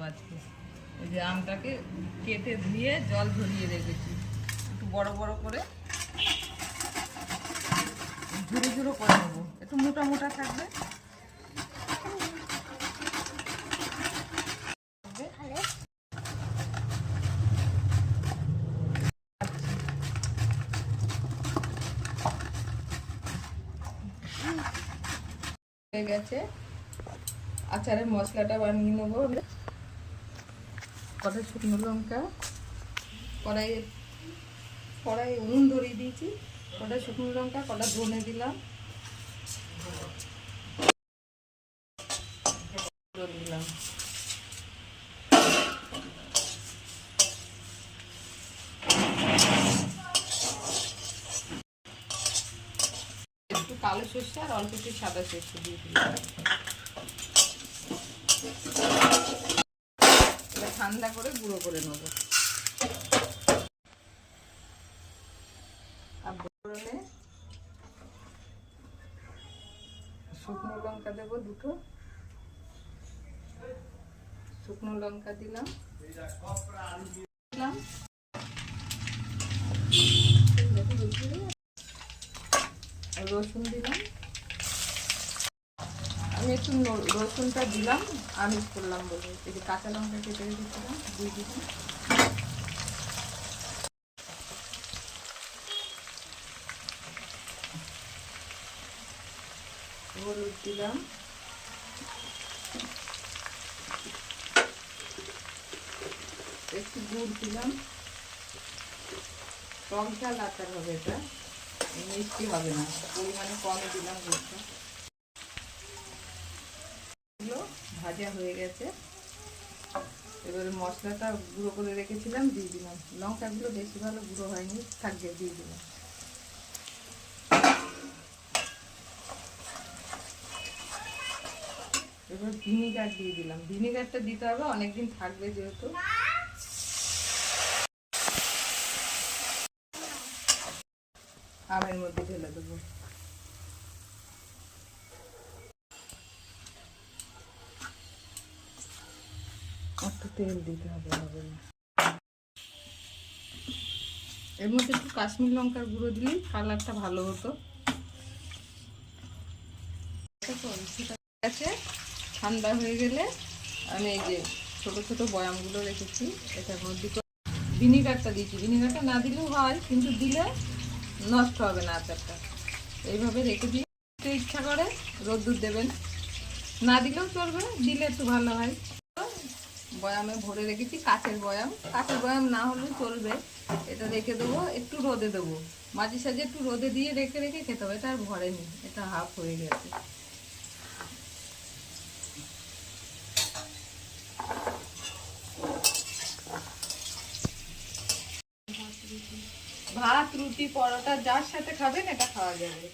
আজকে। এই যে আমটাকে কেটে ধুয়ে জল ঝরিয়ে রেখেছি, একটু বড় বড় করে ঝুরো ঝুরো করে নেবো, একটু মোটা মোটা থাকবে। হয়ে গেছে, আচারের মশলাটা বানিয়ে নেবো। কটা শুকনো লঙ্কা, কড়াই উনুন ধরিয়ে দিয়েছি, কটা শুকনো লঙ্কা, কটা ধনে দিলাম, দিলাম একটু কালো সর্ষে আর অল্প একটু সাদা সর্ষে দিয়ে দিলাম। ঠান্ডা করে গুঁড়ো করে নেবো। শুকনো লঙ্কা দেবো, দুটো শুকনো লঙ্কা দিলাম, রসুন দিলাম। আমি একটু রসুনটা দিলাম আমিষ করলাম বলে, এই যে কাঁচা লঙ্কা কেটে রেখেছিলাম দিয়ে দিলাম। হলুদ দিলাম, একটু গুড় দিলাম। টক ঝাল আচার হবে, এটা মিষ্টি হবে না, পরিমাণে কমে দিলাম গুড়টা। ভাজা হয়ে গেছে, এবারে মশলাটা গুঁড়ো করে রেখেছিলাম দিয়ে দিলাম। লঙ্কাগুলো বেশি ভালো গুঁড়ো হয়নি, থাকবে দিয়ে দিলাম। এবার ভিনিগার দিয়ে দিলাম, ভিনিগারটা দিতে হবে, অনেকদিন থাকবে যেহেতু। আমের মধ্যে ঢেলে দেবো। একটু তেল দিতে হবে, এর মধ্যে একটু কাশ্মীর লঙ্কার গুঁড়ো দিলে কালারটা ভালো হতো। আছে, ঠান্ডা হয়ে গেলে আমি এই যে ছোট ছোট বয়ামগুলো রেখেছি এটার মধ্যে ভিনিগারটা দিয়েছি। ভিনিগারটা না দিলেও হয়, কিন্তু দিলে নষ্ট হবে না আচারটা। এইভাবে রেখে দিয়ে ইচ্ছা করে রোদ্দুর দেবেন, না দিলেও চলবে, দিলে একটু ভালো হয়। বয়ামে ভরে রেখেছি, কাঁচের বয়াম না হলেও চলবে। এটা রেখে দেবো, একটু রোদে দেবো, মাঝে সাঝে একটু রোদে দিয়ে রেখে রেখে খেতে হবে। এটা আর ভরেনি, এটা হাফ হয়ে গেছে। ভাত, রুটি, পরোটা যার সাথে খাবেন এটা খাওয়া যাবে।